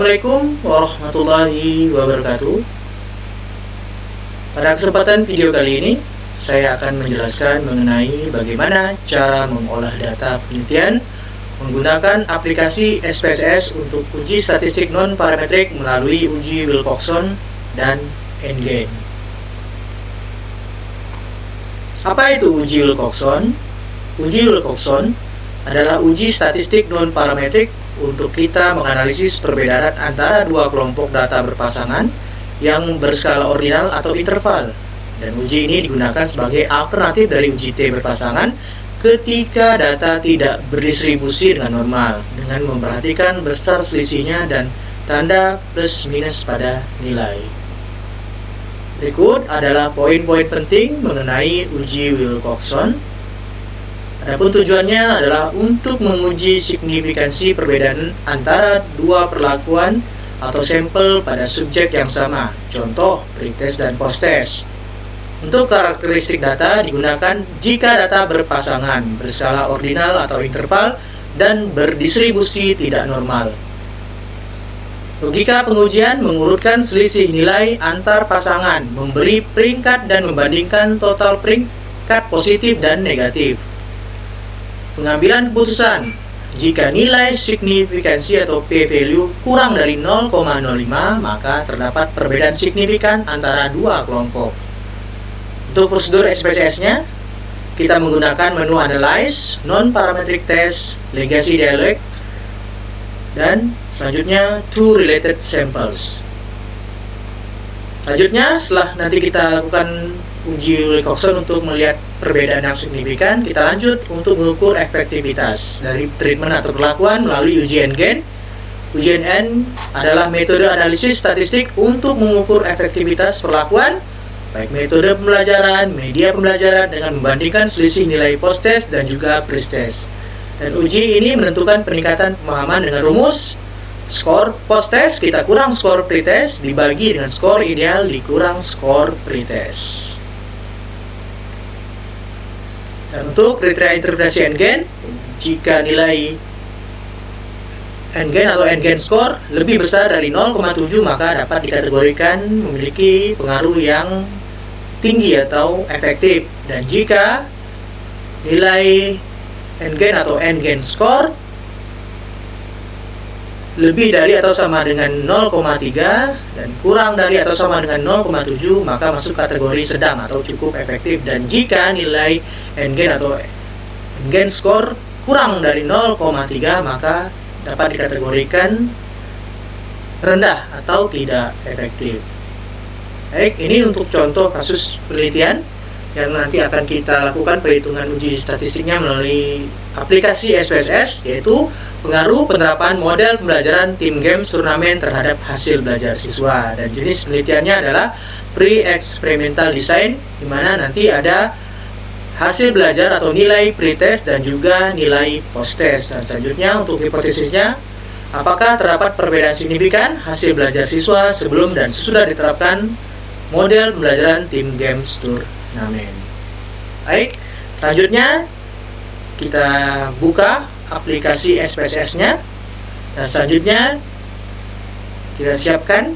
Assalamualaikum warahmatullahi wabarakatuh. Pada kesempatan video kali ini, saya akan menjelaskan mengenai bagaimana cara mengolah data penelitian menggunakan aplikasi SPSS untuk uji statistik non-parametrik melalui uji Wilcoxon dan NGAIN. Apa itu uji Wilcoxon? Uji Wilcoxon adalah uji statistik non-parametrik untuk kita menganalisis perbedaan antara dua kelompok data berpasangan yang berskala ordinal atau interval. Dan uji ini digunakan sebagai alternatif dari uji T berpasangan ketika data tidak berdistribusi dengan normal, dengan memperhatikan besar selisihnya dan tanda plus minus pada nilai. Berikut adalah poin-poin penting mengenai uji Wilcoxon. Adapun tujuannya adalah untuk menguji signifikansi perbedaan antara dua perlakuan atau sampel pada subjek yang sama, contoh pretest dan posttest. Untuk karakteristik data digunakan jika data berpasangan, berskala ordinal atau interval, dan berdistribusi tidak normal. Logika pengujian mengurutkan selisih nilai antar pasangan, memberi peringkat dan membandingkan total peringkat positif dan negatif. Pengambilan keputusan, jika nilai signifikansi atau p-value kurang dari 0,05, maka terdapat perbedaan signifikan antara dua kelompok. Untuk prosedur SPSS-nya, kita menggunakan menu Analyze, Non-Parametric Test, Legacy Dialog, dan selanjutnya To Related Samples. Selanjutnya, setelah nanti kita lakukan uji Wilcoxon untuk melihat perbedaan yang signifikan, kita lanjut untuk mengukur efektivitas dari treatment atau perlakuan melalui uji NGAIN. Uji NGAIN adalah metode analisis statistik untuk mengukur efektivitas perlakuan, baik metode pembelajaran, media pembelajaran dengan membandingkan selisih nilai post-test dan juga pre-test. Dan uji ini menentukan peningkatan pemahaman dengan rumus skor post-test kita kurang skor pre-test dibagi dengan skor ideal dikurang skor pre-test. Dan untuk kriteria interpretasi NGAIN, jika nilai NGAIN atau NGAIN score lebih besar dari 0,7 maka dapat dikategorikan memiliki pengaruh yang tinggi atau efektif. Dan jika nilai NGAIN atau NGAIN score lebih dari atau sama dengan 0,3 dan kurang dari atau sama dengan 0,7 maka masuk kategori sedang atau cukup efektif. Dan jika nilai NGAIN atau NGAIN score kurang dari 0,3 maka dapat dikategorikan rendah atau tidak efektif. Baik, ini untuk contoh kasus penelitian yang nanti akan kita lakukan perhitungan uji statistiknya melalui aplikasi SPSS, yaitu pengaruh penerapan model pembelajaran tim games turnamen terhadap hasil belajar siswa. Dan jenis penelitiannya adalah pre-experimental design, di mana nanti ada hasil belajar atau nilai pre-test dan juga nilai post-test. Dan selanjutnya untuk hipotesisnya, apakah terdapat perbedaan signifikan hasil belajar siswa sebelum dan sesudah diterapkan model pembelajaran tim games turnamen. Baik, selanjutnya kita buka aplikasi SPSS-nya. Dan selanjutnya kita siapkan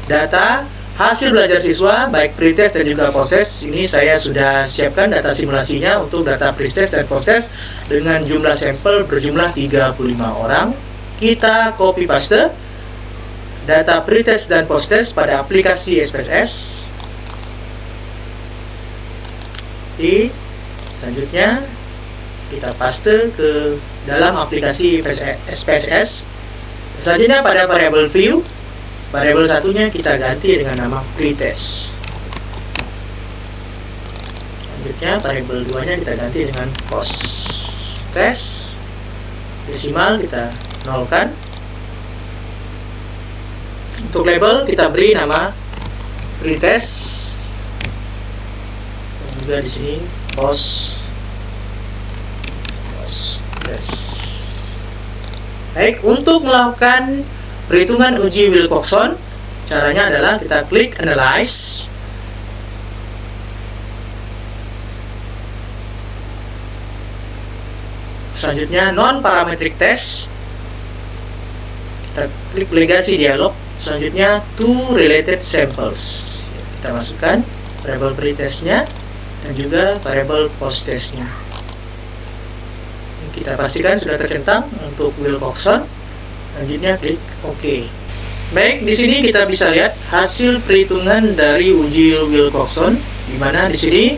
data hasil belajar siswa baik pretest dan juga posttest. Ini saya sudah siapkan data simulasinya untuk data pretest dan posttest dengan jumlah sampel berjumlah 35 orang. Kita copy paste data pretest dan posttest pada aplikasi SPSS. Selanjutnya kita paste ke dalam aplikasi SPSS. Selanjutnya pada variabel view, variabel satunya kita ganti dengan nama pretest. Selanjutnya variabel 2-nya kita ganti dengan posttest. Desimal kita nolkan. Untuk label kita beri nama pretest. Dan juga di sini posttest. Baik, untuk melakukan perhitungan uji Wilcoxon, caranya adalah kita klik Analyze. Selanjutnya non-parametric test. Kita klik legasi dialog. Selanjutnya to related samples. Kita masukkan variable pretestnya dan juga variable posttestnya. Kita pastikan sudah tercentang untuk Wilcoxon. Selanjutnya klik OK. Baik, di sini kita bisa lihat hasil perhitungan dari uji Wilcoxon, di mana di sini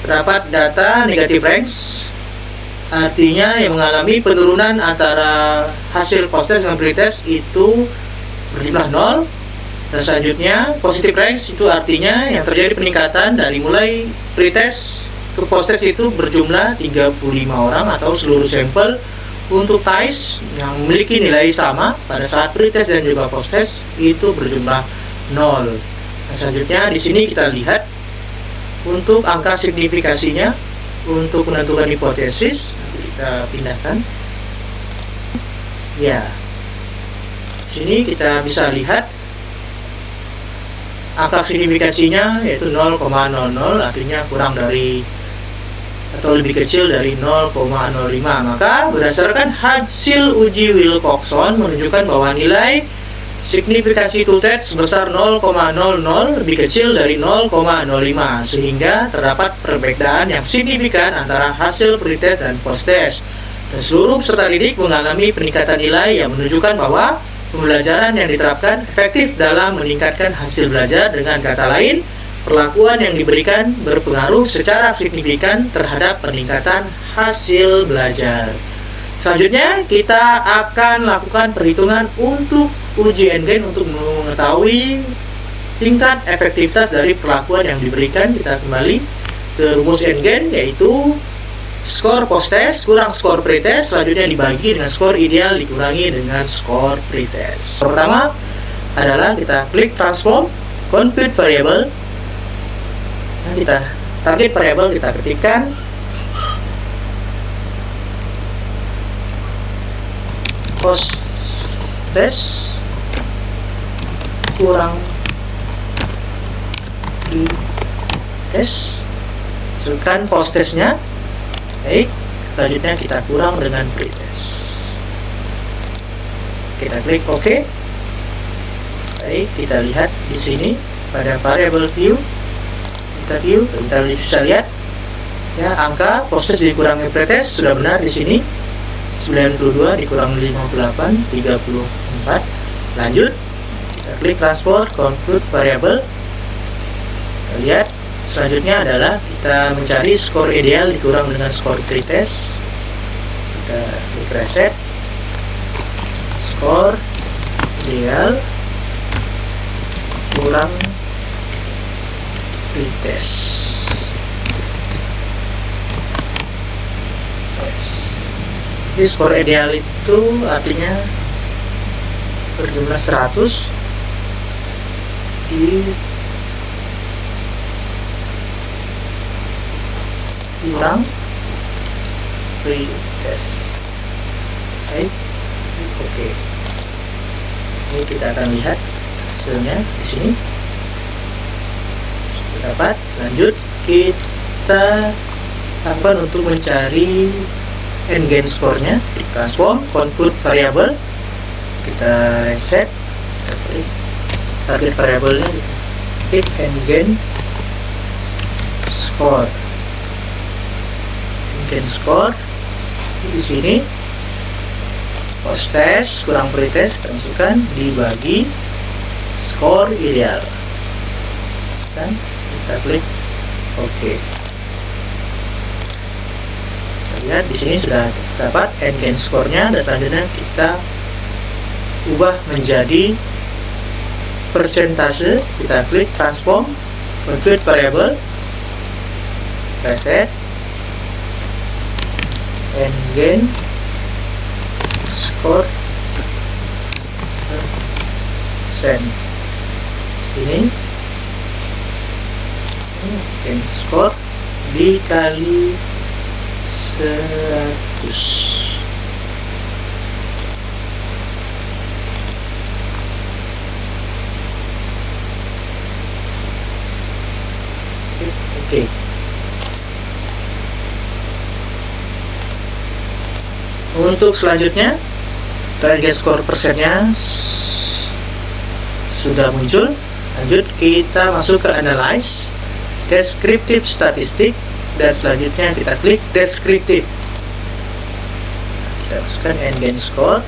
terdapat data negative ranks, artinya yang mengalami penurunan antara hasil posttest dengan pretest itu berjumlah 0. Dan selanjutnya positive ranks itu artinya yang terjadi peningkatan dari mulai pretest ke posttest itu berjumlah 35 orang atau seluruh sampel untuk ties yang memiliki nilai sama pada saat pretest dan juga posttest itu berjumlah 0. Nah, selanjutnya di sini kita lihat untuk angka signifikasinya untuk menentukan hipotesis. Kita pindahkan. Ya. Sini kita bisa lihat angka signifikasinya yaitu 0,00, artinya kurang dari atau lebih kecil dari 0,05. Maka berdasarkan hasil uji Wilcoxon menunjukkan bahwa nilai signifikasi two-test sebesar 0,00 lebih kecil dari 0,05, sehingga terdapat perbedaan yang signifikan antara hasil pretest dan posttest. Dan seluruh peserta didik mengalami peningkatan nilai yang menunjukkan bahwa pembelajaran yang diterapkan efektif dalam meningkatkan hasil belajar. Dengan kata lain, perlakuan yang diberikan berpengaruh secara signifikan terhadap peningkatan hasil belajar. Selanjutnya, kita akan lakukan perhitungan untuk uji endgame untuk mengetahui tingkat efektivitas dari perlakuan yang diberikan. Kita kembali ke rumus endgame, yaitu skor posttest kurang skor pretest, selanjutnya dibagi dengan skor ideal dikurangi dengan skor pretest. Pertama adalah kita klik transform, compute variable. Nah, kita target variable kita ketikkan posttest kurang di tes, masukkan posttestnya. Baik, selanjutnya kita kurang dengan pretest. Kita klik OK. Baik, kita lihat di sini pada variable view. Kita bisa lihat ya, angka posttest dikurangi pretest sudah benar di sini. 92 dikurangi 58, 34. Lanjut, kita klik transport, compute variable. Kita lihat selanjutnya adalah kita mencari skor ideal dikurang dengan skor pretest. Kita klik reset, skor ideal kurang pretest. Jadi skor ideal itu artinya berjumlah 100 di kurang pretest. Baik, oke. Ini kita akan lihat hasilnya di sini. Dapat. Lanjut, kita lakukan untuk mencari endgame skornya. Transform, compute variable. Kita reset, target variabelnya, klik endgame score. Endgame score di sini posttest kurang pretest, kita masukkan dibagi skor ideal. Kan kita klik OK. Lihat di sini sudah dapat endgame skornya, dan selanjutnya kita ubah menjadi persentase. Kita klik transform, compute variable, reset, endgame score persen. Ini endgame score dikali 100. Oke. Untuk selanjutnya Target skor persennya sudah muncul. Lanjut kita masuk ke analyze, descriptive statistik, dan selanjutnya kita klik descriptive. Kita masukkan end gain score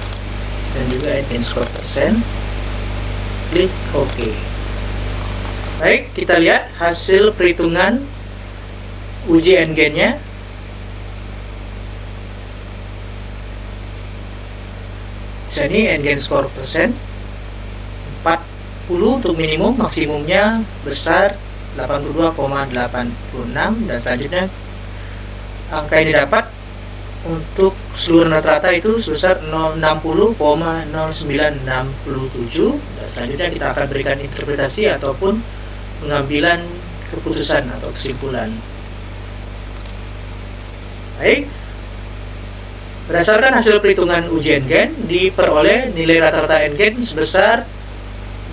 dan juga end gain score persen. Klik OK. Baik, kita lihat hasil perhitungan uji end gain-nya. Jadi end gain score persen 40 untuk minimum, maksimumnya besar 82,86, dan selanjutnya angka yang didapat untuk seluruh rata-rata itu sebesar 60,0967, dan selanjutnya kita akan berikan interpretasi ataupun pengambilan keputusan atau kesimpulan. Baik, berdasarkan hasil perhitungan uji end gain, diperoleh nilai rata-rata end gain sebesar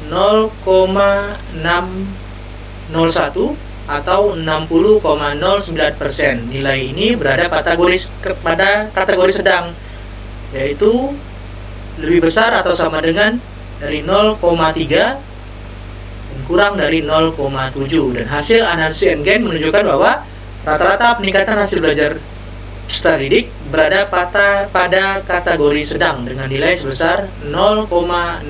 0,601 atau 60,09%. Nilai ini berada pada kategori sedang, yaitu lebih besar atau sama dengan dari 0,3 dan kurang dari 0,7. Dan hasil analisis end gain menunjukkan bahwa rata-rata peningkatan hasil belajar peserta didik berada pada kategori sedang dengan nilai sebesar 0,601,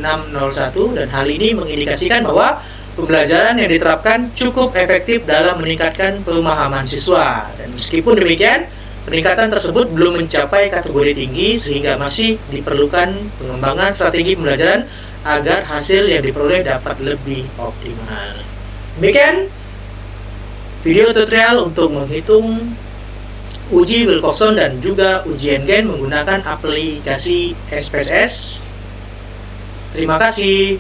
dan hal ini mengindikasikan bahwa pembelajaran yang diterapkan cukup efektif dalam meningkatkan pemahaman siswa. Dan meskipun demikian, peningkatan tersebut belum mencapai kategori tinggi sehingga masih diperlukan pengembangan strategi pembelajaran agar hasil yang diperoleh dapat lebih optimal. Demikian video tutorial untuk menghitung uji Wilcoxon dan juga uji end gain menggunakan aplikasi SPSS. Terima kasih.